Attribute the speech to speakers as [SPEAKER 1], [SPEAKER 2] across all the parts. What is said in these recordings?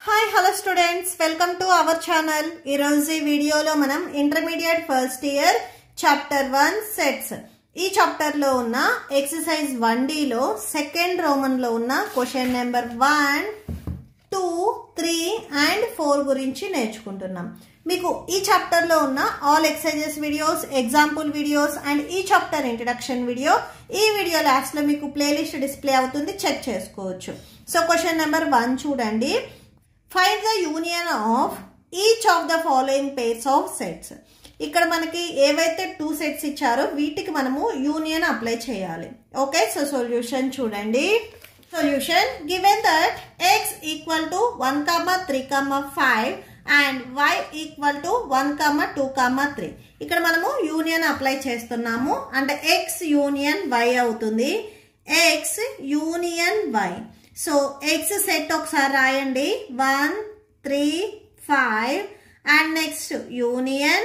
[SPEAKER 1] Hi, hello students. Welcome to our channel. ఈ రోజు ఈ వీడియోలో మనం intermediate first year chapter 1 sets ఈ చాప్టర్ లో ఉన్న ఎక్సర్సైజ్ 1D లో సెకండ్ రోమన్ లో ఉన్న క్వశ్చన్ నెంబర్ 1, 2, 3 and 4 గురించి నేర్చుకుంటున్నాం. మీకు ఈ చాప్టర్ లో ఉన్న all exercises videos, example videos and ఈ చాప్టర్ ఇంట్రడక్షన్ వీడియో ఈ వీడియో లాస్ట్ లో మీకు ప్లేలిస్ట్ డిస్ప్లే అవుతుంది, చెక్ చేసుకోవచ్చు. సో క్వశ్చన్ నెంబర్ 1 చూడండి. Find the union of each of the following pairs of sets. ఇక్కడ మనకి ఏవైతే 2 సెట్స్ ఇచ్చారో వీటికి మనము యూనియన్ అప్లై చేయాలి. ఓకే, సో సొల్యూషన్ చూడండి. Solution given that x equal to 1, 3, 5 and y equal to 1, 2, 3. ఇక్కడ మనము యూనియన్ అప్లై చేస్తున్నాము. అంటే x యూనియన్ y అవుతుంది. x union y. So x set ఒకసారి రాయండి. 1, 3, 5 and next union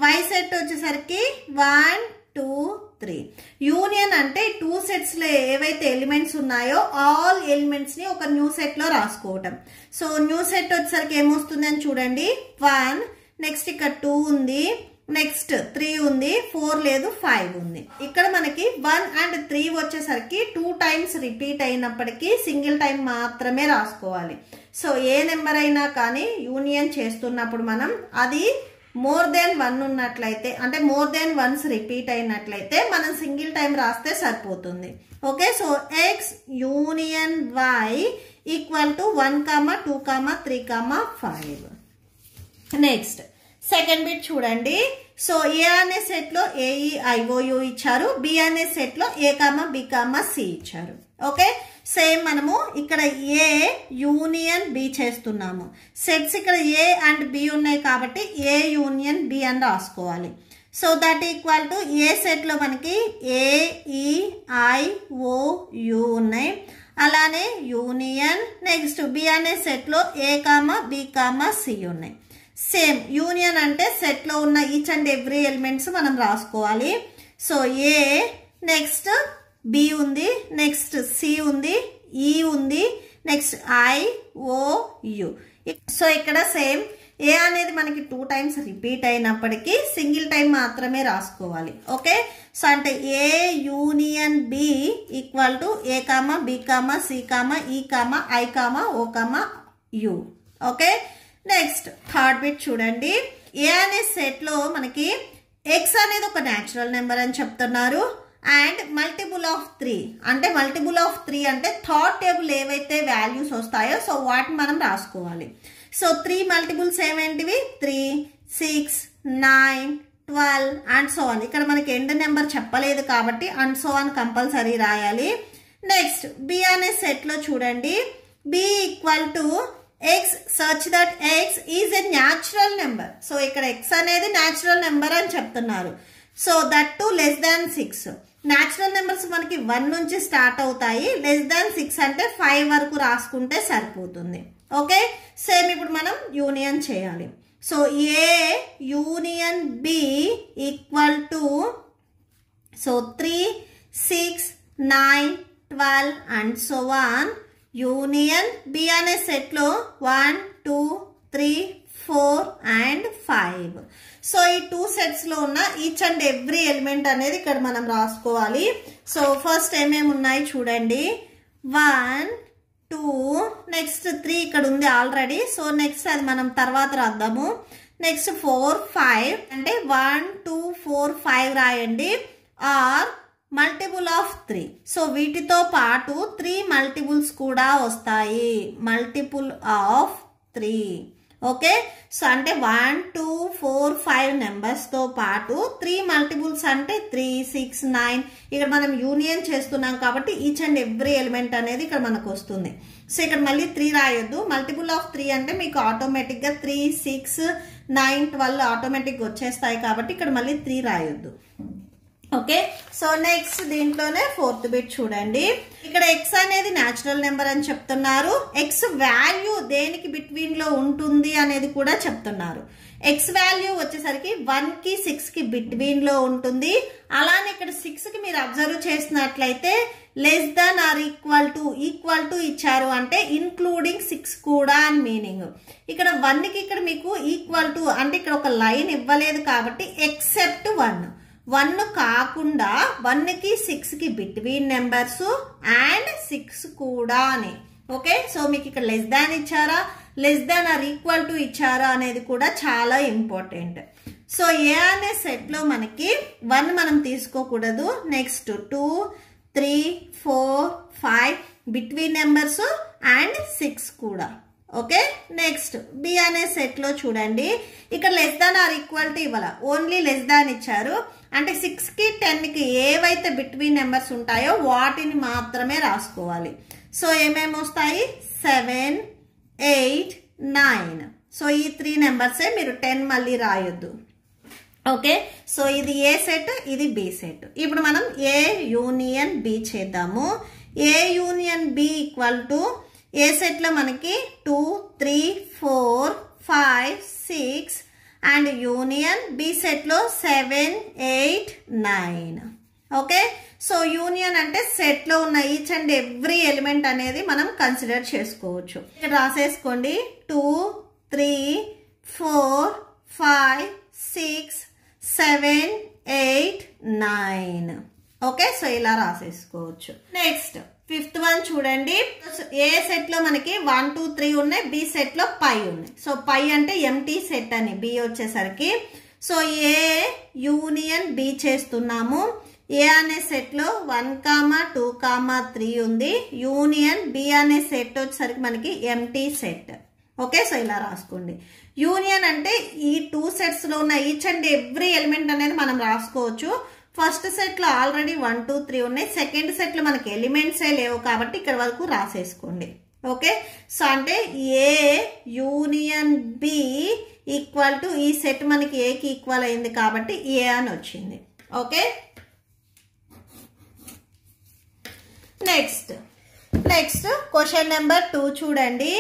[SPEAKER 1] y set వచ్చేసరికి 1, 2, 3. యూనియన్ అంటే 2 సెట్స్ లో ఏవైతే ఎలిమెంట్స్ ఉన్నాయో ఆల్ ఎలిమెంట్స్ ని ఒక న్యూ సెట్ లో రాసుకోవటం. సో న్యూ సెట్ వచ్చేసరికి ఏమొస్తుంది అని చూడండి. 1 నెక్స్ట్ ఇక్కడ 2 ఉంది, నెక్స్ట్ 3 ఉంది, 4 లేదు, 5 ఉంది. ఇక్కడ మనకి 1 and 3 వచ్చేసరికి 2 టైమ్స్ రిపీట్ అయినప్పటికీ సింగిల్ టైం మాత్రమే రాసుకోవాలి. సో ఏ నెంబర్ అయినా కానీ యూనియన్ చేస్తున్నప్పుడు మనం అది మోర్ దెన్ 1 ఉన్నట్లయితే, అంటే మోర్ దెన్ వన్స్ రిపీట్ అయినట్లయితే మనం సింగిల్ టైం రాస్తే సరిపోతుంది. Okay, so x union y equal to 1, 2, 3, 5. Next second bit చూడండి. సో ఏ అనే సెట్ లో AEIOU ఇచ్చారు, బి అనే సెట్ లో A, B, C ఇచ్చారు. ఓకే, సేమ్ మనము ఇక్కడ ఏ యూనియన్ బి చేస్తున్నాము. సెట్స్ ఇక్కడ A అండ్ B ఉన్నాయి కాబట్టి A యూనియన్ B అని రాసుకోవాలి. So that equal to A set లో మనకి AEIOU ఉన్నాయి, అలానే యూనియన్ నెక్స్ట్ బి అనే సెట్ లో A, B, C ఉన్నాయి. సేమ్ యూనియన్ అంటే సెట్ లో ఉన్న ఈచ్ అండ్ ఎవ్రీ ఎలిమెంట్స్ మనం రాసుకోవాలి. సో ఏ నెక్స్ట్ బి ఉంది, నెక్స్ట్ సి ఉంది, ఈ ఉంది, నెక్స్ట్ IOU. సో ఇక్కడ సేమ్ ఏ అనేది మనకి 2 టైమ్స్ రిపీట్ అయినప్పటికీ సింగిల్ టైం మాత్రమే రాసుకోవాలి. ఓకే, సో అంటే A union B equal to A, B, C, E, I, OU. Okay, next third bit చూడండి. ఏ అనే సెట్ లో మనకి x అనేది ఒక న్యాచురల్ నెంబర్ అని చెప్తున్నారు అండ్ మల్టిపుల్ ఆఫ్ 3 అంటే మల్టిపుల్ ఆఫ్ 3 అంటే థర్డ్ టేబుల్ ఏవైతే వాల్యూస్ వస్తాయో సో వాటిని మనం రాసుకోవాలి. సో 3 మల్టిపుల్స్ ఏమేంటివి 3, 6, 9, 12 అండ్ సో ఆన్. ఇక్కడ మనకి ఎండ్ నెంబర్ చెప్పలేదు కాబట్టి అండ్ సో ఆన్ కంపల్సరీ రాయాలి. నెక్స్ట్ బి అనే సెట్ లో చూడండి. B equal to x such that x is a natural number. So ఇక్కడ x అనేది న్యాచురల్ నెంబర్ అని చెప్తున్నారు. So that to less than 6. Natural numbers మనకి 1 నుంచి స్టార్ట్ అవుతాయి, లెస్ దాన్ 6 అంటే 5 వరకు రాసుకుంటే సరిపోతుంది. ఓకే, సేమ్ ఇప్పుడు మనం యూనియన్ చేయాలి. So A union B equal to so 3, 6, 9, 12 and so on. Union B అనే సెట్ లో 1, 2, 3, 4 అండ్ 5. సో ఈ 2 సెట్స్ లో ఉన్న ఈచ్ అండ్ ఎవ్రీ ఎలిమెంట్ అనేది ఇక్కడ మనం రాసుకోవాలి. సో ఫస్ట్ ఏమేమి ఉన్నాయి చూడండి. 1, 2 నెక్స్ట్ 3 ఇక్కడ ఉంది ఆల్రెడీ. సో నెక్స్ట్ అది మనం తర్వాత రాద్దాము. నెక్స్ట్ 4, 5 అంటే 1, 2, 4, 5 రాయండి. Are multiple of 3. సో వీటితో పాటు 3 మల్టిపుల్స్ కూడా వస్తాయి, మల్టిపుల్ ఆఫ్ 3. ఓకే, సో అంటే 1, 2, 4, 5 నెంబర్స్ తో పాటు 3 మల్టిపుల్స్ అంటే 3, 6, 9. ఇక్కడ మనం యూనియన్ చేస్తున్నాం కాబట్టి ఈచ్ అండ్ ఎవ్రీ ఎలిమెంట్ అనేది ఇక్కడ మనకు వస్తుంది. సో ఇక్కడ మళ్ళీ 3 రాయొద్దు. మల్టిపుల్ ఆఫ్ 3 అంటే మీకు ఆటోమేటిక్ గా 3, 6, 9, 12 ఆటోమేటిక్ వచ్చేస్తాయి కాబట్టి ఇక్కడ మళ్ళీ 3 రాయొద్దు. ఓకే, సో నెక్స్ట్ దీంట్లోనే ఫోర్త్ బిట్ చూడండి. ఇక్కడ ఎక్స్ అనేది న్యాచురల్ నెంబర్ అని చెప్తున్నారు. ఎక్స్ వాల్యూ దేనికి బిట్వీన్ లో ఉంటుంది అనేది కూడా చెప్తున్నారు. ఎక్స్ వాల్యూ వచ్చేసరికి 1 కి 6 కి బిట్వీన్ లో ఉంటుంది. అలానే ఇక్కడ 6 కి మీరు అబ్జర్వ్ చేసినట్లయితే less than or equal to ఇచ్చారు అంటే ఇన్క్లూడింగ్ 6 కూడా అని మీనింగ్. ఇక్కడ 1 కి ఇక్కడ మీకు ఈక్వల్ టు అంటే ఇక్కడ ఒక లైన్ ఇవ్వలేదు కాబట్టి ఎక్సెప్ట్ 1 కాకుండా 1 కి 6 కి బిట్వీన్ నెంబర్స్ అండ్ 6 కూడా అని. ఓకే, సో మీకు ఇక్కడ లెస్ దాన్ ఇచ్చారా, less than or equal to ఇచ్చారా అనేది కూడా చాలా ఇంపార్టెంట్. సో ఏ అనే సెట్ లో మనకి 1 మనం తీసుకోకూడదు. నెక్స్ట్ 2, 3, 4, 5 బిట్వీన్ నెంబర్స్ అండ్ 6 కూడా. ఓకే, నెక్స్ట్ బి అనే సెట్ లో చూడండి. ఇక్కడ less than or equal to ఇవ్వాల, ఓన్లీ లెస్ దాన్ ఇచ్చారు అంటే 6 కి 10 కి ఏవైతే బిట్వీన్ నెంబర్స్ ఉంటాయో వాటిని మాత్రమే రాసుకోవాలి. సో ఏమేమి వస్తాయి 7, 8, 9. సో ఈ 3 నెంబర్సే మీరు 10 మళ్ళీ రాయొద్దు. ఓకే, సో ఇది ఏ సెట్, ఇది బి సెట్. ఇప్పుడు మనం ఏ యూనియన్ బి చేద్దాము. A union B equal to A set లో మనకి 2, 3, 4, 5, 6 అండ్ యూనియన్ బి సెట్ లో 7, 8, 9. ఓకే, సో యూనియన్ అంటే సెట్ లో ఉన్న ఈచ్ అండ్ ఎవ్రీ ఎలిమెంట్ అనేది మనం కన్సిడర్ చేసుకోవచ్చు. ఇక్కడ రాసేసుకోండి 2, 3, 4, 5, 6, 7, 8, 9. ఓకే, సో ఇలా రాసేసుకోవచ్చు. నెక్స్ట్ ఫిఫ్త్ వన్ చూడండి. ఏ సెట్ లో మనకి 1, 2, 3 ఉన్నాయి, బి సెట్ లో పై ఉన్నాయి. సో పై అంటే ఎంటీ సెట్ అని, బి వచ్చేసరికి సో ఏ యూనియన్ బి చేస్తున్నాము. ఏ అనే సెట్ లో 1, 2, 3 ఉంది. యూనియన్ బి అనే సెట్ వచ్చేసరికి మనకి ఎంటీ సెట్. ఓకే, సో ఇలా రాసుకోండి. యూనియన్ అంటే ఈ 2 సెట్స్ లో ఉన్న ఈచ్ అండ్ ఎవ్రీ ఎలిమెంట్ అనేది మనం రాసుకోవచ్చు. ఫస్ట్ సెట్ లో ఆల్రెడీ 1, 2, 3 ఉన్నాయి. సెకండ్ సెట్ లో మనకి ఎలిమెంట్సే లేవు కాబట్టి ఇక్కడ వరకు రాసేసుకోండి. ఓకే, సో అంటే A union B equal to ఈ సెట్ మనకి ఏకి ఈక్వల్ అయింది కాబట్టి ఏ అని వచ్చింది. ఓకే, నెక్స్ట్ క్వశ్చన్ నెంబర్ 2 చూడండి.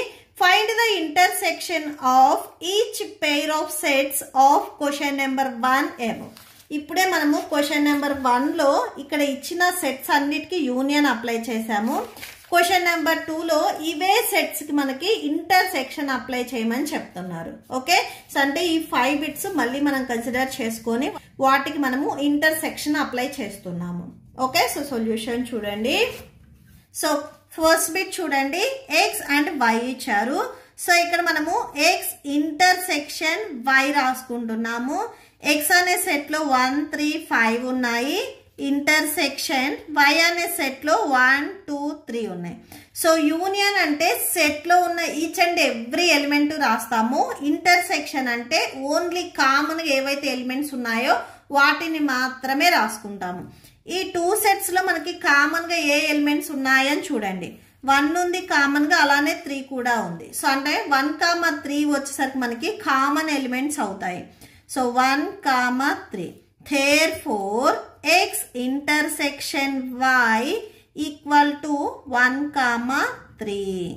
[SPEAKER 1] Find the intersection of each pair of sets of question number 1 above. ఇప్పుడే మనము క్వశ్చన్ నెంబర్ 1 లో ఇక్కడ ఇచ్చిన సెట్స్ అన్నిటికీ యూనియన్ అప్లై చేసాము. క్వశ్చన్ నెంబర్ 2 లో ఇవే సెట్స్ కి మనకి ఇంటర్సెక్షన్ అప్లై చేయమని చెప్తున్నారు. ఓకే, సో అంటే ఈ 5 బిట్స్ మళ్ళీ మనం కన్సిడర్ చేసుకొని వాటికి మనము ఇంటర్సెక్షన్ అప్లై చేస్తున్నాము. ఓకే, సో సొల్యూషన్ చూడండి. సో ఫస్ట్ బిట్ చూడండి, ఎక్స్ అండ్ వై ఇచ్చారు. సో ఇక్కడ మనము ఎక్స్ ఇంటర్సెక్షన్ వై రాసుకుంటున్నాము. ఎక్స్ అనే సెట్ లో 1, 3, 5 ఉన్నాయి. ఇంటర్సెక్షన్ వై అనే సెట్ లో 1, 2, 3 ఉన్నాయి. సో యూనియన్ అంటే సెట్ లో ఉన్న ఈచ్ అండ్ ఎవ్రీ ఎలిమెంట్ రాస్తాము. ఇంటర్సెక్షన్ అంటే ఓన్లీ కామన్ గా ఏవైతే ఎలిమెంట్స్ ఉన్నాయో వాటిని మాత్రమే రాసుకుంటాము. ఈ 2 సెట్స్ లో మనకి కామన్ గా ఏ ఎలిమెంట్స్ ఉన్నాయని చూడండి. 1 ఉంది కామన్ గా, అలానే 3 కూడా ఉంది. సో అంటే 1, 3 వచ్చేసరికి మనకి కామన్ ఎలిమెంట్స్ అవుతాయి. So 1, 3. Therefore, x intersection y equal to 1, 3.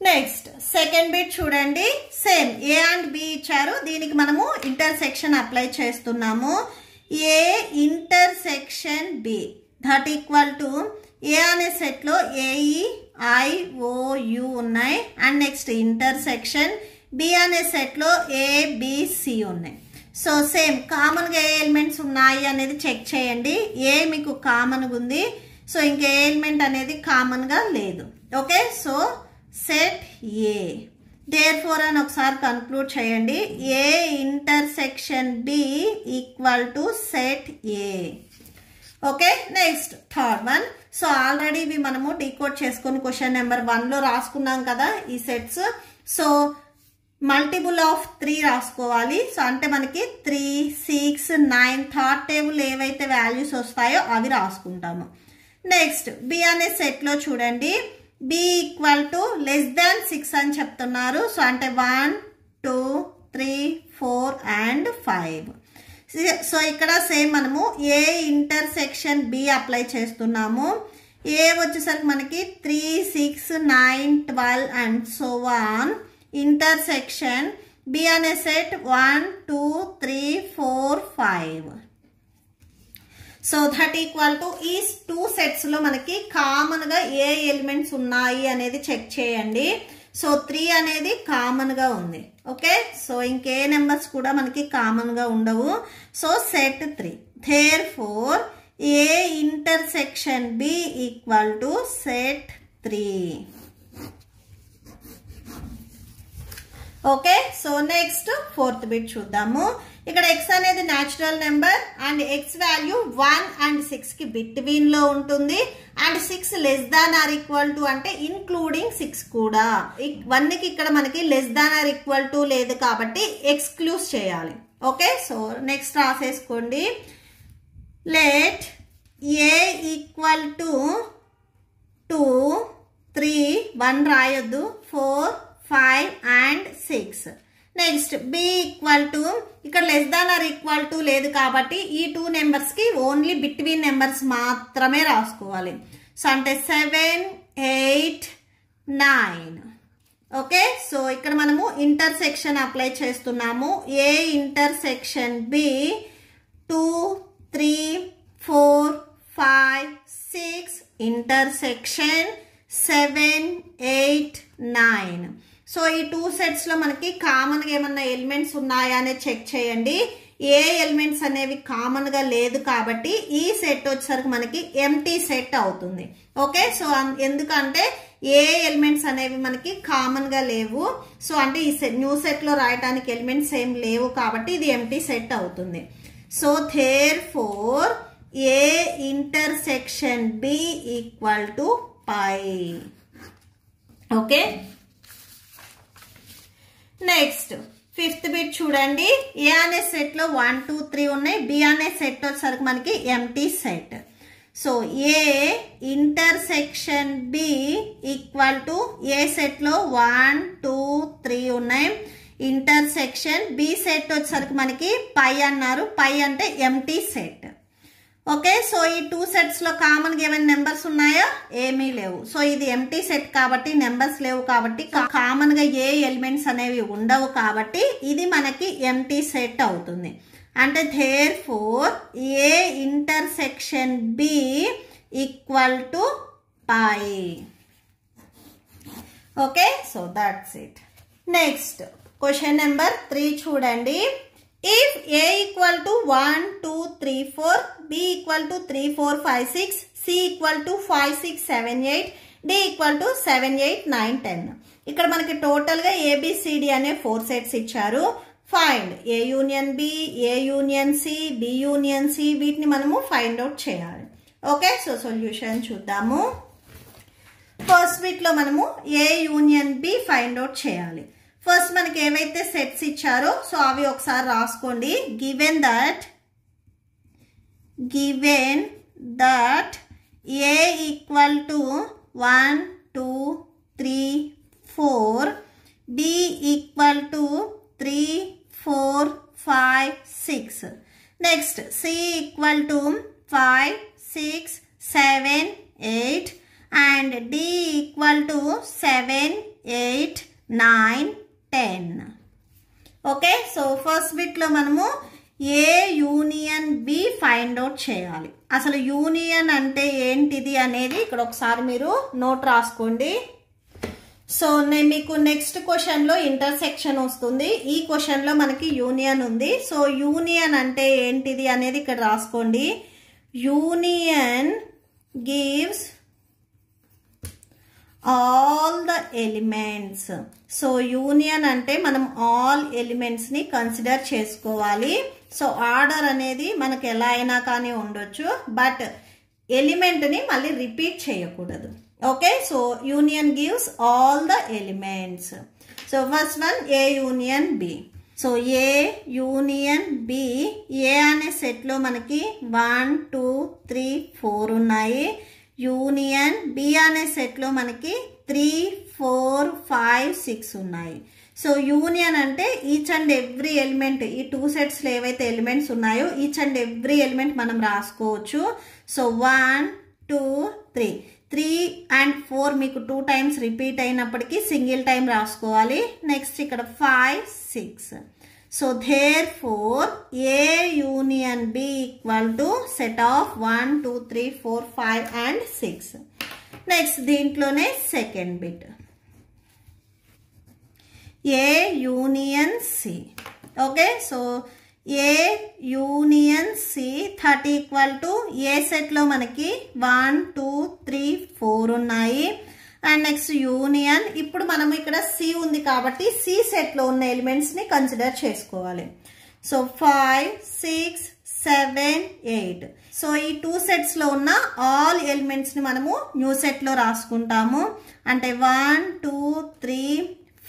[SPEAKER 1] Next second bit చూడండి. సేమ్ ఏ అండ్ బి ఇచ్చారు, దీనికి మనము ఇంటర్సెక్షన్ అప్లై చేస్తున్నాము. A intersection B that equal to A అనే సెట్ లో ఏఈ ఐ ఓ యు ఉన్నాయి. అండ్ నెక్స్ట్ ఇంటర్సెక్షన్ బి అనే set లో ఏబిసి ఉన్నాయి. సో సేమ్ కామన్ గా ఏ ఎలిమెంట్స్ ఉన్నాయి అనేది చెక్ చేయండి. ఏ మీకు కామన్ గా ఉంది, సో ఇంకే ఎలిమెంట్ అనేది కామన్ గా లేదు. Okay, so set A. Therefore అని ఒకసారి కన్క్లూడ్ చేయండి. A intersection B equal to set A. Okay, next third one. So already ఇవి మనము డీకోడ్ చేసుకుని క్వశ్చన్ నెంబర్ 1 లో రాసుకున్నాం కదా ఈ సెట్స్. సో మల్టిపుల్ ఆఫ్ 3 రాసుకోవాలి. సో అంటే మనకి 3, 6, 9 థర్డ్ టేబుల్ ఏవైతే వాల్యూస్ వస్తాయో అవి రాసుకుంటాము. నెక్స్ట్ బి అనే సెట్ లో చూడండి, B equal to less than 6 అని చెప్తున్నారు. సో అంటే 1, 2, 3, 4 అండ్ 5. సో ఇక్కడ సేమ్ మనము ఏ ఇంటర్సెక్షన్ బి అప్లై చేస్తున్నాము. ఏ వచ్చేసరికి మనకి 3, 6, 9, 12 and so on. Intersection B అనే set 1, 2, 3, 4, 5. So that equal to ఈ 2 సెట్స్ లో మనకి కామన్ గా ఏ ఎలిమెంట్స్ ఉన్నాయి అనేది చెక్ చేయండి. సో 3 అనేది కామన్ గా ఉంది. ఓకే, సో ఇంకే నెంబర్స్ కూడా మనకి కామన్ గా ఉండవు. So set 3. Therefore A intersection B equal to set 3. Okay, so next 4th bit చూద్దాము. ఇక్కడ x అనేది natural number and x value 1 and 6 కి బిట్వీన్ లో ఉంటుంది. And 6 less than or equal to అంటే ఇన్క్లూడింగ్ 6 కూడా. 1 కి ఇక్కడ మనకి less than or equal to లేదు కాబట్టి ఎక్స్క్లూజ్ చేయాలి. ఓకే, సో నెక్స్ట్ రాసేసుకోండి. లెట్ ఏ ఈక్వల్ టు 2, 3, 1 రాయొద్దు, 4, 5 and 6. Next B equal to ఇక్కడ less than or equal to లేదు కాబట్టి ఈ 2 నెంబర్స్ కి ఓన్లీ బిట్వీన్ నెంబర్స్ మాత్రమే రాసుకోవాలి. సో అంటే 7, 8, 9. ఓకే, సో ఇక్కడ మనము ఇంటర్సెక్షన్ అప్లై చేస్తున్నాము. A intersection B 2, 3, 4, 5, 6 intersection 7, 8, 9. So ఈ 2 సెట్స్ లో మనకి కామన్ గా ఏమన్నా ఎలిమెంట్స్ ఉన్నాయా అనేది చెక్ చేయండి. ఏ ఎలిమెంట్స్ అనేవి కామన్ గా లేదు కాబట్టి ఈ సెట్ వచ్చేసరికి మనకి ఎంటీ సెట్ అవుతుంది. ఓకే, సో ఎందుకంటే ఏ ఎలిమెంట్స్ అనేవి మనకి కామన్ గా లేవు. సో అంటే ఈ న్యూ సెట్ లో రాయడానికి ఎలిమెంట్స్ ఏం లేవు కాబట్టి ఇది ఎంటీ సెట్ అవుతుంది. So therefore A intersection B equal to phi. Okay, next 5th bit చూడండి. ఏ అనే సెట్ లో 1, 2, 3 ఉన్నాయి. బి అనే సెట్ వచ్చేసరికి మనకి empty set. So A intersection B equal to A set లో 1, 2, 3 ఉన్నాయి. ఇంటర్సెక్షన్ బి సెట్ వచ్చేసరికి మనకి పై అన్నారు. పై అంటే ఎంటీ సెట్. ఓకే, సో ఈ 2 సెట్స్ లో కామన్ గా ఏమైనా నెంబర్స్ ఉన్నాయా? ఏమీ లేవు. సో ఇది ఎంటీ సెట్ కాబట్టి నెంబర్స్ లేవు కాబట్టి కామన్ గా ఏ ఎలిమెంట్స్ అనేవి ఉండవు కాబట్టి ఇది మనకి ఎంటీ సెట్ అవుతుంది. అంటే therefore A intersection B equal to phi. Okay, so that's it. Next question number 3 చూడండి. If A equal to 1, 2, 3, 4, B equal to 3, 4, 5, 6, C equal to 5, 6, 7, 8, D equal to 7, 8, 9, 10. ఇక్కడ మనకి టోటల్ గా ABCD అనే 4 sets ఇచ్చారు. Find A union B, A union C, B union C. వీటిని మనము find out చేయాలి. Okay, so solution చూద్దాము. First bit లో మనము A union B find out చేయాలి. ఫస్ట్ మనకి ఏవైతే సెట్స్ ఇచ్చారో సో అవి ఒకసారి రాసుకోండి. Given that A equal to 1, 2, 3, 4, B equal to 3, 4, 5, 6. Next C equal to 5, 6, 7, 8 and D equal to 7, 8, 9, 10. Okay, so first bit లో మనము A union B find out చేయాలి. అసలు యూనియన్ అంటే ఏంటిది అనేది ఇక్కడ ఒకసారి మీరు నోట్ రాసుకోండి. సో నేను మీకు నెక్స్ట్ క్వశ్చన్ లో ఇంటర్సెక్షన్ వస్తుంది. ఈ క్వశ్చన్ లో మనకి యూనియన్ ఉంది. సో యూనియన్ అంటే ఏంటిది అనేది ఇక్కడ రాసుకోండి. Union gives all the elements. So union అంటే మనం ఆల్ ఎలిమెంట్స్ ని కన్సిడర్ చేసుకోవాలి. సో ఆర్డర్ అనేది మనకు ఎలా అయినా కానీ ఉండొచ్చు, బట్ ఎలిమెంట్ ని మళ్ళీ రిపీట్ చేయకూడదు. Okay, so union gives all the elements. So first one A union B. So A union B. A అనే సెట్ లో మనకి 1, 2, 3, 4 ఉన్నాయి. యూనియన్ బి అనే సెట్ లో మనకి 3, 4 5 6 ఉన్నాయి. సో యూనియన్ అంటే ఈచ్ అండ్ ఎవ్రీ ఎలిమెంట్, ఈ 2 సెట్స్లో ఏవైతే ఎలిమెంట్స్ ఉన్నాయో ఈచ్ అండ్ ఎవ్రీ ఎలిమెంట్ మనం రాసుకోవచ్చు. సో 1 2 3 3 and 4 మీకు 2 టైమ్స్ రిపీట్ అయినప్పటికీ సింగిల్ టైం రాసుకోవాలి. నెక్స్ట్ ఇక్కడ 5 6. So therefore A union B equal to set of 1 2 3 4 5 and 6. Next దీంట్లోనే second bit A union C. Okay, so A union C that equal to A సెట్లో మనకి 1 2 3 4 ఉన్నాయి. And next union, ఇప్పుడు మనం ఇక్కడ C ఉంది కాబట్టి C సెట్లో ఉన్న ఎలిమెంట్స్ని కన్సిడర్ చేసుకోవాలి. సో 5 6 7 8. సో ఈ 2 సెట్స్లో ఉన్న ఆల్ ఎలిమెంట్స్ని మనము న్యూ సెట్లో రాసుకుంటాము. అంటే 1 2 3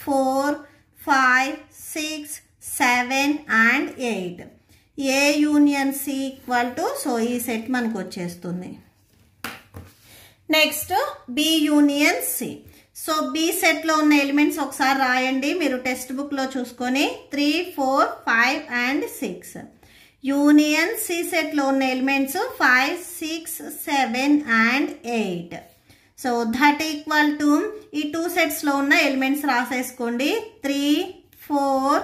[SPEAKER 1] 4 5 6 7 and 8. A union C equal to, so ఈ సెట్ మనకు వచ్చేస్తుంది. Next B union C. So B సెట్లో ఉన్న ఎలిమెంట్స్ ఒకసారి రాయండి మీరు టెక్స్ట్ బుక్లో చూసుకొని. 3 4 5 and 6. యూనియన్ C సెట్లో ఉన్న elements 5 6 7 and 8. So that equal to ఈ 2 సెట్స్లో ఉన్న ఎలిమెంట్స్ రాసేసుకోండి. 3 4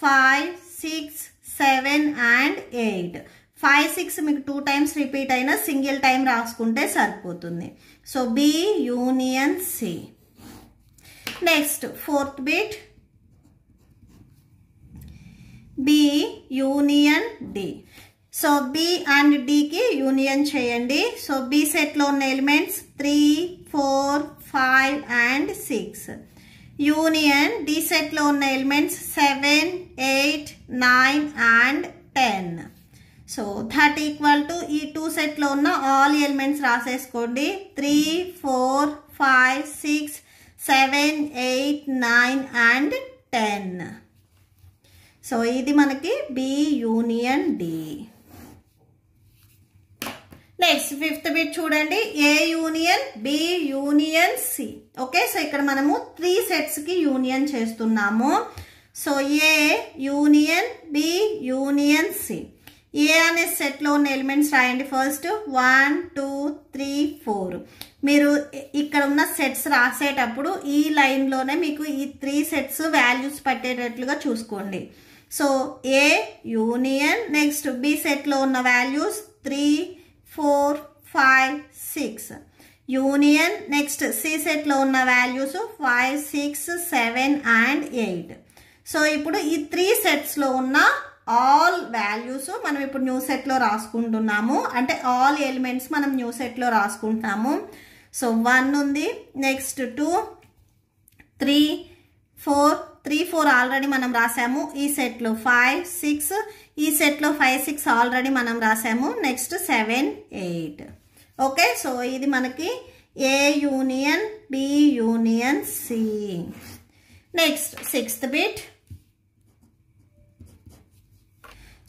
[SPEAKER 1] 5 6 7 and 8. 5 6 మీకు 2 టైమ్స్ రిపీట్ అయినా సింగిల్ టైం రాసుకుంటే సరిపోతుంది. So B union C. Next fourth bit B union D. So B and Dకి యూనియన్ చేయండి. సో B సెట్లో ఉన్న ఎలిమెంట్స్ 3 4 5 and 6. యూనియన్ D సెట్లో ఉన్న elements 7 8 9 and 10. So that equal to ఈ 2 సెట్లో ఉన్న ఆల్ ఎలిమెంట్స్ రాసేసుకోండి. 3 4 5 6 7 8 9 and 10. సో ఇది మనకి B union D. Next fifth bit చూడండి, A union B union C. Okay, so ఇక్కడ మనము 3 సెట్స్కి యూనియన్ చేస్తున్నాము. So A union B union C. A అనే సెట్లో ఉన్న ఎలిమెంట్స్ రాయండి. ఫస్ట్ 1 2 3 4. మీరు ఇక్కడ ఉన్న సెట్స్ రాసేటప్పుడు ఈ లైన్లోనే మీకు ఈ 3 సెట్స్ వాల్యూస్ పట్టేటట్లుగా చూసుకోండి. So A union, next B సెట్లో ఉన్న వాల్యూస్ 3 4 5 6. యూనియన్, నెక్స్ట్ C సెట్లో ఉన్న వాల్యూస్ 5 6 7 and 8. సో ఇప్పుడు ఈ 3 సెట్స్లో ఉన్న ఆల్ వాల్యూస్ మనం ఇప్పుడు న్యూ సెట్లో రాసుకుంటున్నాము. అంటే ఆల్ ఎలిమెంట్స్ మనం న్యూ సెట్లో రాసుకుంటున్నాము. సో 1 ఉంది, నెక్స్ట్ 2 3 4 3 4 ఆల్రెడీ మనం రాసాము ఈ సెట్లో. 5 6 ఈ సెట్లో 5 6 ఆల్రెడీ మనం రాసాము. నెక్స్ట్ 7 8. ఓకే, సో ఇది మనకి A union B union C. Next sixth bit.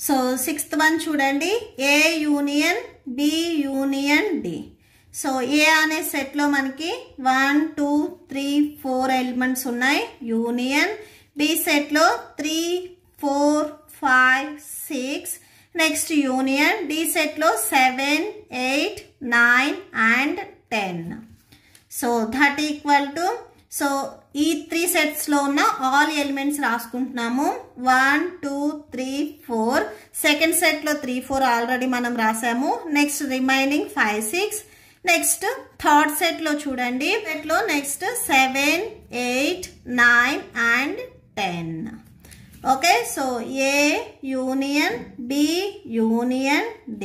[SPEAKER 1] So sixth one చూడండి, A union B union D. So A అనే సెట్లో మనకి 1 2 3 4 ఎలిమెంట్స్ ఉన్నాయి. యూనియన్ B సెట్లో 3 4 5 6. నెక్స్ట్ యూనియన్ D సెట్లో 7 8 9 and 10. So that equal to, so ఈ 3 సెట్స్లో ఉన్న ఆల్ ఎలిమెంట్స్ రాసుకుంటున్నాము. 1 2 3 4. సెకండ్ సెట్లో 3 4 ఆల్రెడీ మనం రాసాము. Next remaining 5 6. నెక్స్ట్ థర్డ్ సెట్లో చూడండి, సెట్లో next 7 8 9 and 10. Okay, so A union B union D.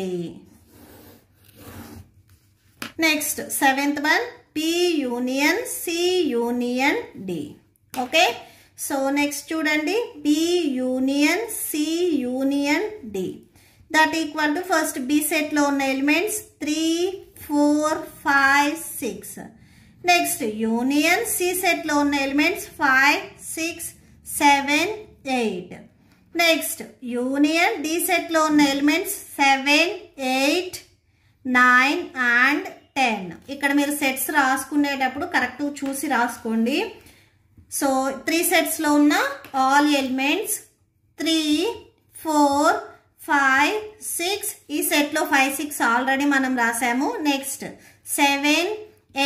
[SPEAKER 1] Next seventh one, B union C union D. Okay, so next చూడండి, B union C union D. That equal to first B సెట్లో ఉన్న elements 3 4 5 6. Next union C సెట్లో ఉన్న elements 5 6 7 8. Next union D సెట్లో ఉన్న elements 7 8 9 and 10. ఇక్కడ మీరు sets రాసుకునేటప్పుడు correct చూసి రాసుకోండి. సో 3 సెట్స్లో ఉన్న ఆల్ ఎలిమెంట్స్ 3, 4, 5, 6. ఈ సెట్లో 5, 6 ఆల్రెడీ మనం రాసాము. నెక్స్ట్ 7,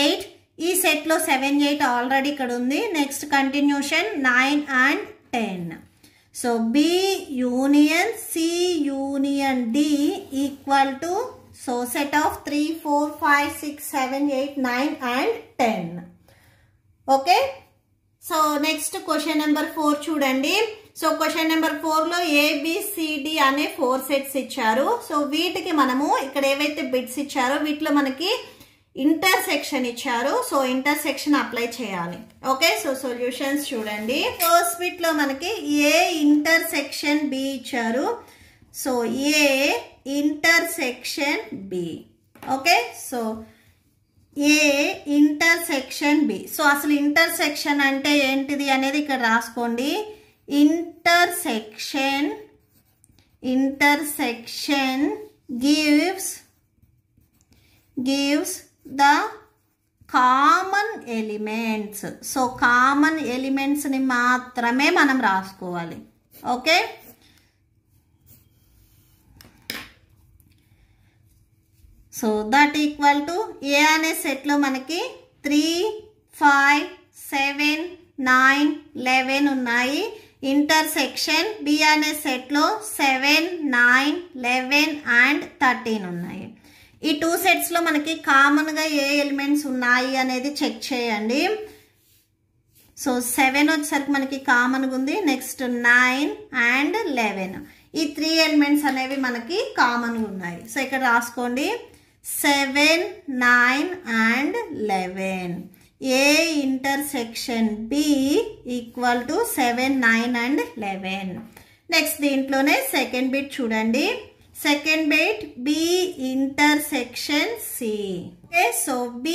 [SPEAKER 1] 8. ఈ సెట్లో 7, 8 ఆల్రెడీ ఇక్కడ ఉంది. Next continuation 9 and 10. So B union C union D equal to, so set of 3, 4, 5, 6, 7, 8, 9 and 10. Okay. So next question number 4 చూడండి. సో క్వశ్చన్ నెంబర్ 4లో ABCD అనే 4 సెట్స్ ఇచ్చారు. సో వీటికి మనము ఇక్కడ ఏవైతే బిట్స్ ఇచ్చారో వీటిలో మనకి ఇంటర్సెక్షన్ ఇచ్చారు. సో ఇంటర్సెక్షన్ అప్లై చేయాలి. ఓకే. సో సొల్యూషన్స్ చూడండి. ఫస్ట్ బిట్ లో మనకి A ఇంటర్సెక్షన్ B ఇచ్చారు. So A intersection B. Okay. So A intersection B. So అసలు ఇంటర్సెక్షన్ అంటే ఏంటిది అనేది ఇక్కడ రాసుకోండి. Intersection gives the common elements. So common elements ని మాత్రమే మనం రాసుకోవాలి. Okay. So that equal to A అనే సెట్ లో మనకి 3, 5, 7, 9, 11 ఉన్నాయి. ఇంటర్సెక్షన్ బి అనే సెట్ లో 7, 9, 11 అండ్ 13 ఉన్నాయి. ఈ 2 సెట్స్ లో మనకి కామన్ గా ఏ ఎలిమెంట్స్ ఉన్నాయి అనేది చెక్ చేయండి. సో 7 వచ్చేసరికి మనకి కామన్ గా ఉంది. Next 9 and 11. ఈ 3 ఎలిమెంట్స్ అనేవి మనకి కామన్ గా ఉన్నాయి. సో ఇక్కడ రాసుకోండి 7, 9 and 11. A intersection B equal to 7, 9 and 11. Next దీంట్లోనే సెకండ్ బిట్ చూడండి. Second bit B intersection C. Okay. So B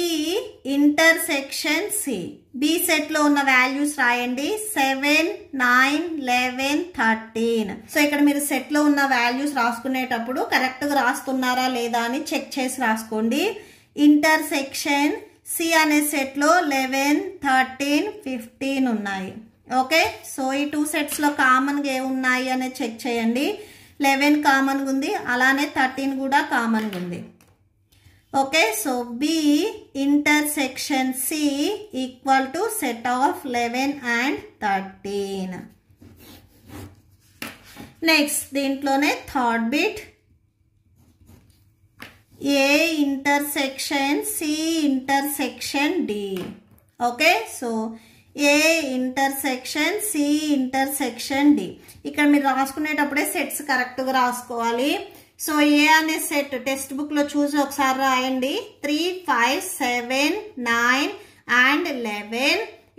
[SPEAKER 1] intersection C. B set లో ఉన్న వాల్యూస్ రాయండి. 7, 9, 11, 13. సో ఇక్కడ మీరు సెట్ లో ఉన్న వాల్యూస్ రాసుకునేటప్పుడు కరెక్ట్ గా రాస్తున్నారా లేదా అని చెక్ చేసి రాసుకోండి. ఇంటర్సెక్షన్ C అనే సెట్ లో 11, 13, 15 ఉన్నాయి. ఓకే. సో ఈ 2 సెట్స్ లో కామన్ గా ఏ ఉన్నాయి అనేది చెక్ చేయండి. 11 కామన్ గా ఉంది, అలానే 13 కూడా కామన్ గా ఉంది. Okay. So B intersection C equal to set of 11 and 13. Next దీంట్లోనే third bit A intersection C intersection D. Okay. So A intersection C intersection D. ఇక్కడ మీరు రాసుకునేటప్పుడే సెట్స్ కరెక్ట్ గా రాసుకోవాలి. సో ఏ అనే సెట్ టెక్స్ట్ బుక్ లో చూసి ఒకసారి రాయండి. 3, 5, 7, 9 అండ్ 11.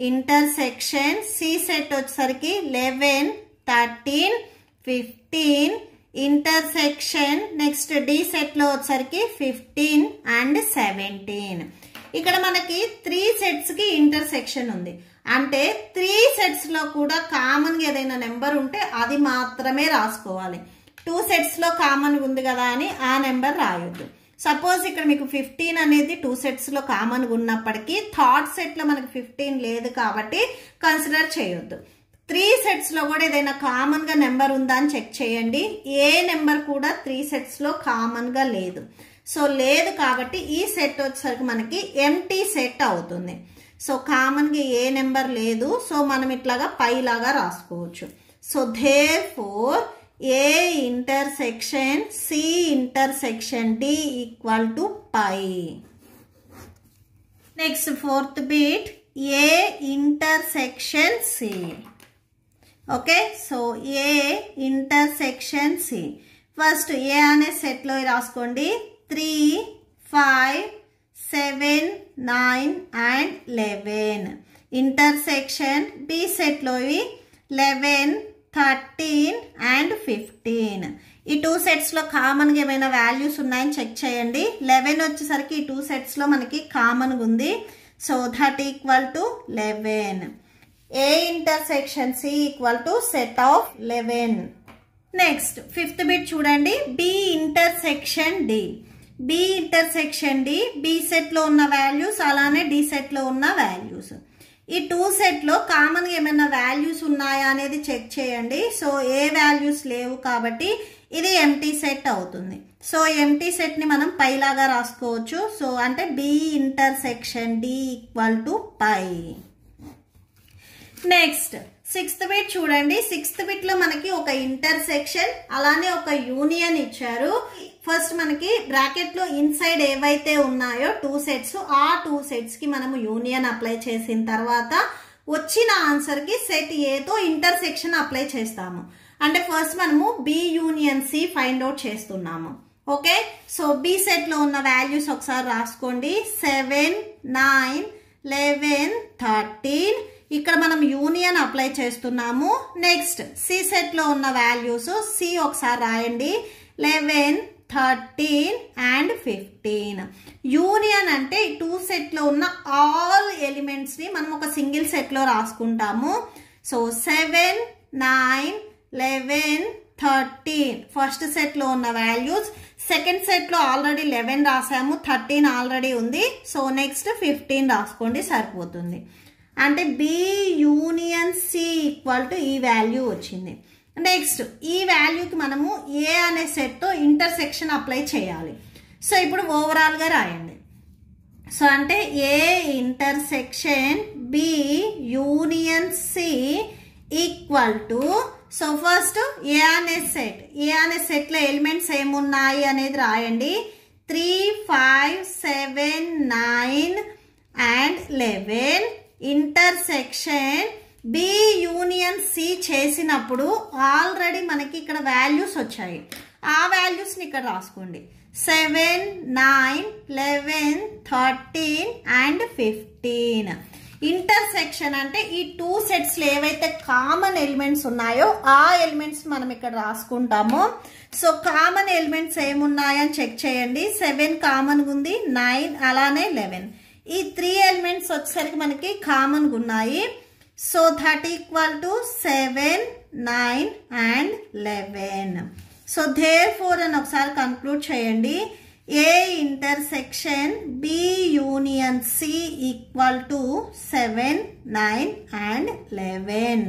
[SPEAKER 1] ఇంటర్సెక్షన్ C సెట్ వచ్చేసరికి 11, 13, 15. ఇంటర్సెక్షన్ నెక్స్ట్ D సెట్ లో వచ్చేసరికి 15 అండ్ 17. ఇక్కడ మనకి 3 సెట్స్ కి ఇంటర్సెక్షన్ ఉంది. అంటే 3 సెట్స్ లో కూడా కామన్ గా ఏదైనా నెంబర్ ఉంటే అది మాత్రమే రాసుకోవాలి. 2 సెట్స్ లో కామన్ ఉంది కదా అని ఆ నెంబర్ రాయొద్దు. సపోజ్ ఇక్కడ మీకు 15 అనేది 2 సెట్స్ లో కామన్ గా ఉన్నప్పటికీ థర్డ్ సెట్ లో మనకి 15 లేదు కాబట్టి కన్సిడర్ చేయొద్దు. 3 సెట్స్ లో కూడా ఏదైనా కామన్ గా నెంబర్ ఉందా అని చెక్ చేయండి. ఏ నెంబర్ కూడా 3 సెట్స్ లో కామన్ గా లేదు. సో లేదు కాబట్టి ఈ సెట్ వచ్చేసరికి మనకి ఎంటీ సెట్ అవుతుంది. సో కామన్ గా ఏ నెంబర్ లేదు. సో మనం ఇట్లాగా పై లాగా రాసుకోవచ్చు. So therefore A intersection C intersection D equal to phi. Next fourth bit A intersection C. Okay. So A intersection C. First A అనే సెట్ లో రాసుకోండి. 3, 5, 7, 9 అండ్ 11. ఇంటర్సెక్షన్ B సెట్ లో 11, 13 and 15. ఈ 2 sets లో common గా ఏమైనా values ఉన్నాయని check చేయండి. 11 వచ్చేసరికి ఈ 2 సెట్స్ లో మనకి కామన్ గా ఉంది. So that equal to 11. A intersection C equal to set of 11. Next fifth bit చూడండి. B intersection D. B intersection D, B సెట్లో ఉన్న వాల్యూస్ అలానే డి సెట్లో ఉన్న వాల్యూస్. ఈ 2 సెట్లో కామన్గా ఏమైనా వాల్యూస్ ఉన్నాయా అనేది చెక్ చేయండి. సో ఏ వాల్యూస్ లేవు కాబట్టి ఇది ఎంటీ సెట్ అవుతుంది. సో ఎంటీ సెట్ని మనం పైలాగా రాసుకోవచ్చు. సో అంటే B intersection D equal to phi. Next 6th bit చూడండి. 6th బిట్ లో మనకి ఒక ఇంటర్సెక్షన్ అలానే ఒక యూనియన్ ఇచ్చారు. ఫస్ట్ మనకి బ్రాకెట్ లో ఇన్సైడ్ ఏవైతే ఉన్నాయో 2 సెట్స్, ఆ 2 సెట్స్ కి మనము యూనియన్ అప్లై చేసిన తర్వాత వచ్చిన ఆన్సర్ కి సెట్ ఏతో ఇంటర్సెక్షన్ అప్లై చేస్తాము. అంటే ఫస్ట్ మనము B union C find out చేస్తున్నాము. ఓకే, సో బి సెట్ లో ఉన్న వాల్యూస్ ఒకసారి రాసుకోండి. 7, 9, 11, 13. ఇక్కడ మనం యూనియన్ అప్లై చేస్తున్నాము. నెక్స్ట్ సి సెట్ లో ఉన్న వాల్యూస్ సి ఒకసారి రాయండి. 11, 13 and 15. యూనియన్ అంటే ఈ 2 సెట్ లో ఉన్న ఆల్ ఎలిమెంట్స్ ని మనం ఒక సింగిల్ సెట్ లో రాసుకుంటాము. సో 7, 9, 11, 13 ఫస్ట్ సెట్ లో ఉన్న వాల్యూస్. సెకండ్ సెట్ లో ఆల్రెడీ 11 రాసాము, 13 ఆల్రెడీ ఉంది. సో నెక్స్ట్ 15 రాసుకోండి సరిపోతుంది. అంటే B union C equal to ఈ వాల్యూ వచ్చింది. నెక్స్ట్ ఈ వాల్యూకి మనము ఏ అనే సెట్తో ఇంటర్సెక్షన్ అప్లై చేయాలి. సో ఇప్పుడు ఓవరాల్గా రాయండి. సో అంటే A intersection B union C equal to, so first A అనే సెట్లో ఎలిమెంట్స్ ఏమున్నాయి అనేది రాయండి. 3, 5, 7, 9 and 11. Intersection B union C చేసినప్పుడు ఆల్రెడీ మనకి ఇక్కడ వాల్యూస్ వచ్చాయి. ఆ వాల్యూస్ని ఇక్కడ రాసుకోండి. 7, 9, 11, 13 and 15. ఇంటర్సెక్షన్ అంటే ఈ 2 సెట్స్లో ఏవైతే కామన్ ఎలిమెంట్స్ ఉన్నాయో ఆ ఎలిమెంట్స్ మనం ఇక్కడ రాసుకుంటాము. సో కామన్ ఎలిమెంట్స్ ఏమున్నాయని చెక్ చేయండి. 7 కామన్ ఉంది, 9 అలానే 11. ఈ 3 ఎలిమెంట్స్ వచ్చేసరికి మనకి కామన్ ఉన్నాయి. So that equal to 7, 9 and 11. So therefore అని ఒకసారి కన్క్లూడ్ చేయండి. A intersection B union C equal to 7, 9 and 11.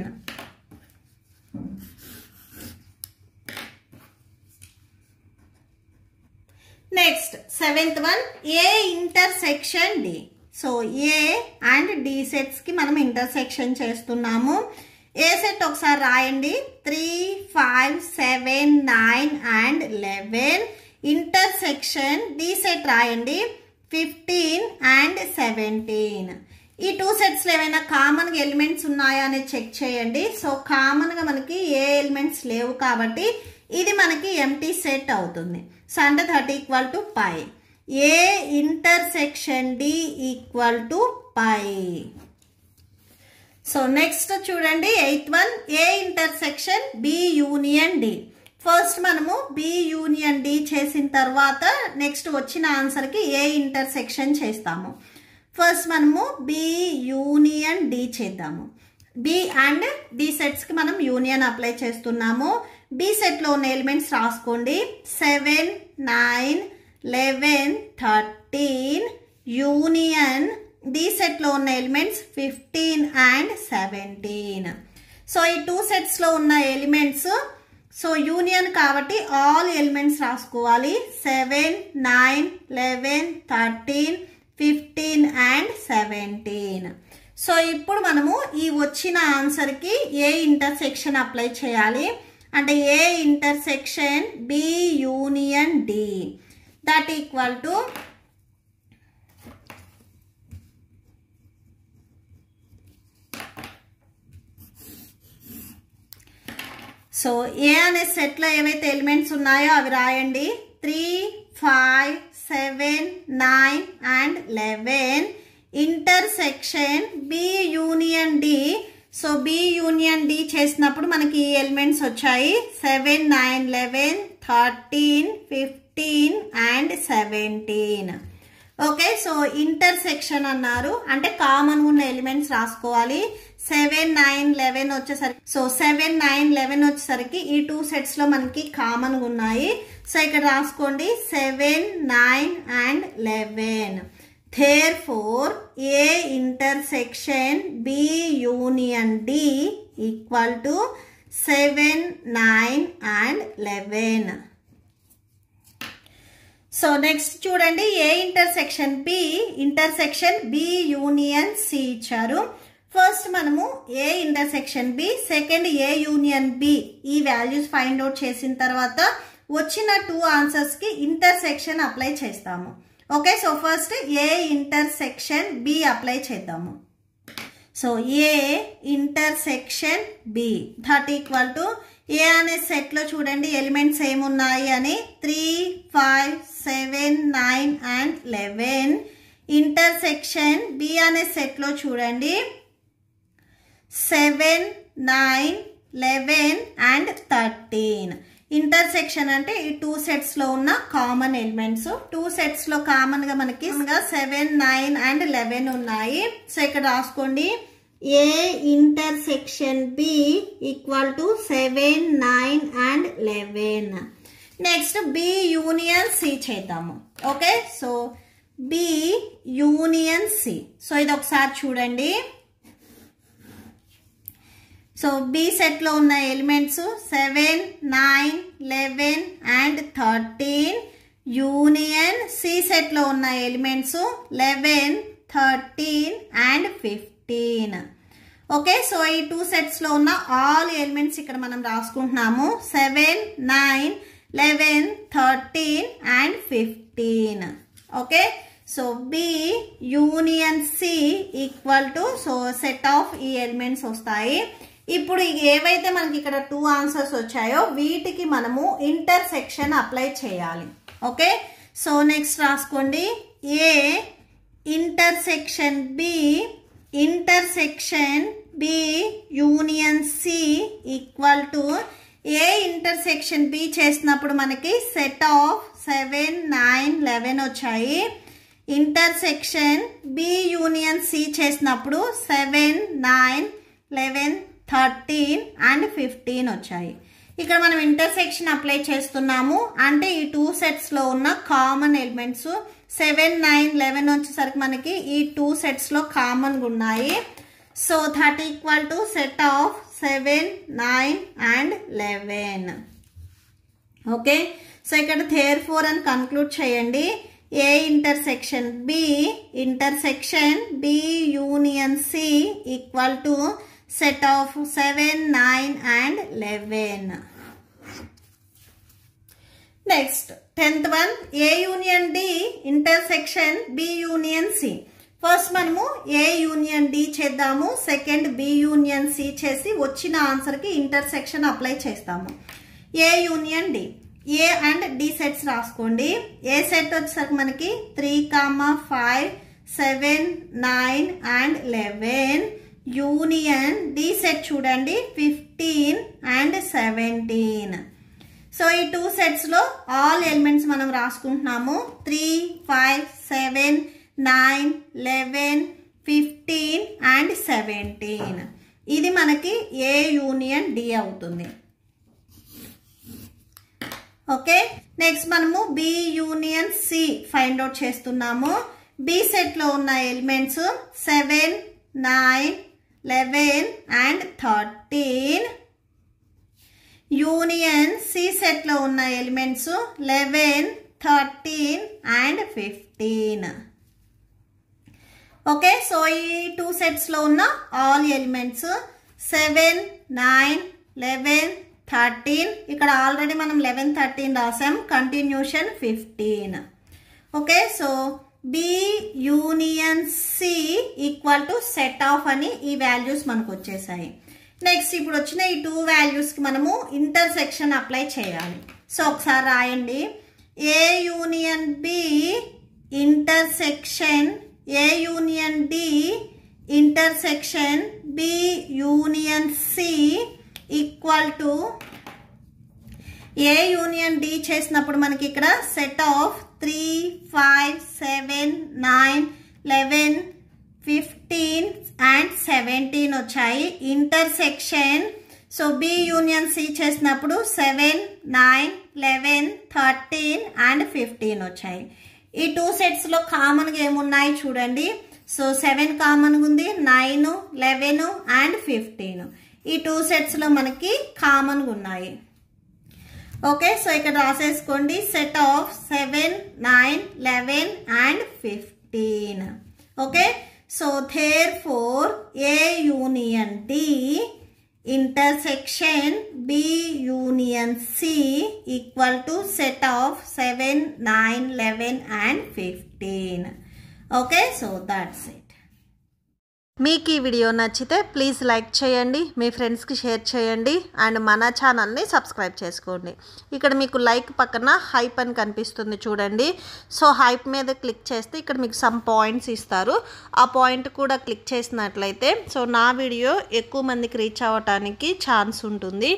[SPEAKER 1] Next 7th one, A intersection D. So A and D sets కి మనం ఇంటర్సెక్షన్ చేస్తున్నాము. ఏ సెట్ ఒకసారి రాయండి. 3, 5, 7, 9 and 11. ఇంటర్సెక్షన్ డి సెట్ రాయండి. 15 and 17. ఈ 2 సెట్స్ లో ఏమైనా కామన్ గా ఎలిమెంట్స్ ఉన్నాయా అనేది చెక్ చేయండి. సో కామన్ గా మనకి ఏ ఎలిమెంట్స్ లేవు కాబట్టి ఇది మనకి ఎంటీ సెట్ అవుతుంది. సో అంటే that equal to phi. A intersection D equal to phi. So next చూడండి 8th one, A intersection B union D. First మనము బి యూనియన్ డి చేసిన తర్వాత నెక్స్ట్ వచ్చిన ఆన్సర్కి ఏ ఇంటర్సెక్షన్ చేస్తాము. ఫస్ట్ మనము బి యూనియన్ డి చేద్దాము. బి అండ్ డి సెట్స్కి మనం యూనియన్ అప్లై చేస్తున్నాము. బి సెట్లో ఉన్న ఎలిమెంట్స్ రాసుకోండి. 7, 9, 11, 13. యూనియన్ డి సెట్లో ఉన్న ఎలిమెంట్స్ 15 and 17. సో ఈ 2 సెట్స్లో ఉన్న ఎలిమెంట్స్, సో యూనియన్ కాబట్టి ఆల్ ఎలిమెంట్స్ రాసుకోవాలి. 7, 9, 11, 13, 15 and 17. సో ఇప్పుడు మనము ఈ వచ్చిన ఆన్సర్కి ఏ ఇంటర్సెక్షన్ అప్లై చేయాలి. అంటే A intersection B union D that equal to, so A అనే సెట్లో ఏవైతే ఎలిమెంట్స్ ఉన్నాయో అవి రాయండి. 3, 5, 7, 9 and 11. Intersection B union D. So B union D చేసినప్పుడు మనకి ఈ ఎలిమెంట్స్ వచ్చాయి. 7, 9, 11, 13, 15 and 17. ఓకే, సో ఇంటర్సెక్షన్ అన్నారు అంటే కామన్ ఉన్న ఎలిమెంట్స్ రాసుకోవాలి. 7, 9, 11 వచ్చేసరికి సో 7, 9, 11 వచ్చేసరికి ఈ 2 సెట్స్ లో మనకి కామన్ గా ఉన్నాయి. సో ఇక్కడ రాసుకోండి 7, 9 and 11. Therefore A intersection B union D equal to 7, 9 and 11. So next చూడండి A intersection B union C ఇచ్చారు. ఫస్ట్ మనము A intersection B, second A union B ఈ వాల్యూస్ ఫైండ్ అవుట్ చేసిన తర్వాత వచ్చిన 2 ఆన్సర్స్ కి ఇంటర్సెక్షన్ అప్లై చేస్తాము. Okay, so first A intersection B apply చేద్దాము. So A intersection B that equal to A అనే సెట్ లో చూడండి ఎలిమెంట్స్ ఏమున్నాయి అని 3, 5, 7, 9 and 11. ఇంటర్సెక్షన్ బి అనే సెట్ లో చూడండి 7, 9, 11 and 13. ఇంటర్సెక్షన్ అంటే ఈ 2 సెట్స్ లో ఉన్న కామన్ ఎలిమెంట్స్. 2 సెట్స్ లో కామన్ గా మనకి 7, 9 and 11 ఉన్నాయి. సో ఇక్కడ రాసుకోండి A intersection B equal to 7, 9 and 11. Next B union C చేద్దాము. Okay, so B union C. So ఇది ఒకసారి చూడండి. సో బి సెట్ లో ఉన్న elements 7, 9, 11 and 13. Union C set లో ఉన్న ఎలిమెంట్స్ 11, 13 and 15. ఓకే, సో ఈ 2 సెట్స్ లో ఉన్న ఆల్ ఎలిమెంట్స్ ఇక్కడ మనం రాసుకుంటున్నాము 7, 9, 11, 13 and 15. Okay, so B union C equal to so set of ఈ ఎలిమెంట్స్ వస్తాయి. ఇప్పుడు ఏవైతే మనకి ఇక్కడ 2 ఆన్సర్స్ వచ్చాయో వీటికి మనము ఇంటర్సెక్షన్ అప్లై చేయాలి. ఓకే, సో నెక్స్ట్ రాసుకోండి A intersection B union C equal to A intersection B చేసినప్పుడు మనకి సెట్ ఆఫ్ 7, 9, 11 వచ్చాయి. ఇంటర్సెక్షన్ బి యూనియన్ సి చేసినప్పుడు 7, 9, 11, 13 and 15 వచ్చాయి. ఇక్కడ మనం ఇంటర్సెక్షన్ అప్లై చేస్తున్నాము అంటే ఈ 2 సెట్స్ లో ఉన్న కామన్ ఎలిమెంట్స్ 7, 9, 11 వచ్చేసరికి మనకి ఈ 2 సెట్స్ లో కామన్ గా ఉన్నాయి. So that equal to set of 7, 9 and 11. Okay, so ఇక్కడ therefore అని కన్క్లూడ్ చేయండి. A intersection B union C equal to set of 7, 9 and 11. Next 10th one A union D intersection B union C. First మనము A union D చేద్దాము, second B union C చేసి వచ్చిన answer కి intersection apply చేస్తాము. A union D, A and D sets రాసుకోండి. A set వచ్చేసరికి మనకి 3, 5, 7, 9 and 11. Union D set చూడండి 15 and 17. సో ఈ 2 సెట్స్ లో ఆల్ ఎలిమెంట్స్ మనం రాసుకుంటున్నాము 3, 5, 7, 9, 11, 15 and 17. ఇది మనకి ఏ యూనియన్ డి అవుతుంది. ఓకే, నెక్స్ట్ మనము B union C find out చేస్తున్నాము. బి సెట్ లో ఉన్న elements 7, 9, 11 and 13. Union C set లో ఉన్న ఎలిమెంట్స్ 11, 13 and 15. ఓకే, సో ఈ 2 సెట్స్ లో ఉన్న ఆల్ ఎలిమెంట్స్ 7, 9, 11, 13. ఇక్కడ ఆల్రెడీ మనం 11, 13 రాసాం, continuation 15. Okay, so B union C equal to set of అని ఈ వాల్యూస్ మనకు వచ్చేసాయి. నెక్స్ట్ ఇప్పుడు వచ్చిన ఈ 2 వాల్యూస్ కి మనము ఇంటర్సెక్షన్ అప్లై చేయాలి. సో ఒకసారి రాయండి. A union B intersection A union D intersection B union C equal to A union D చేసినప్పుడు మనకి ఇక్కడ సెట్ ఆఫ్ 3, 5, 7, 9, 11, 15 అండ్ 17 వచ్చాయి. Intersection so B union C చేసినప్పుడు 7, 9, 11, 13 అండ్ 15 వచ్చాయి. ఈ 2 సెట్స్లో కామన్గా ఏమున్నాయి చూడండి. సో 7 కామన్గా ఉంది, 9, 11 అండ్ 15 ఈ 2 సెట్స్లో మనకి కామన్గా ఉన్నాయి. ఓకే, సో ఇక్కడ రాసేసుకోండి set of 7, 9, 11 and 15. Okay, so therefore A union D intersection B union C equal to set of 7, 9, 11 and 15. Okay, so that's it. మీకు ఈ వీడియో నచ్చితే ప్లీజ్ లైక్ చేయండి, మీ ఫ్రెండ్స్కి షేర్ చేయండి అండ్ మన ఛానల్ని సబ్స్క్రైబ్ చేసుకోండి. ఇక్కడ మీకు లైక్ పక్కన హైప్ అని కనిపిస్తుంది చూడండి. సో హైప్ మీద క్లిక్ చేస్తే ఇక్కడ మీకు సమ్ పాయింట్స్ ఇస్తారు. ఆ పాయింట్ కూడా క్లిక్ చేసినట్లయితే సో నా వీడియో ఎక్కువ మందికి రీచ్ అవ్వటానికి ఛాన్స్ ఉంటుంది.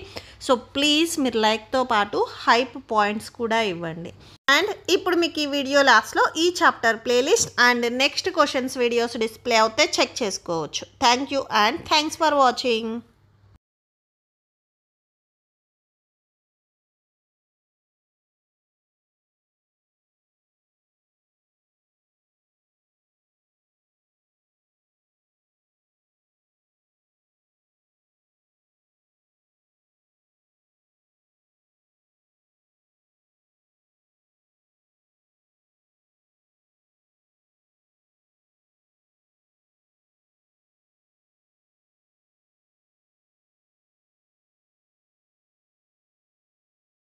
[SPEAKER 1] సో ప్లీజ్ మీరు లైక్తో పాటు హైప్ పాయింట్స్ కూడా ఇవ్వండి. అండ్ ఇప్పుడు మీకు ఈ వీడియో లాస్ట్లో ఈ chapter playlist and next questions videos display అవుతే చెక్ చేసుకోవచ్చు. Thank you and thanks for watching.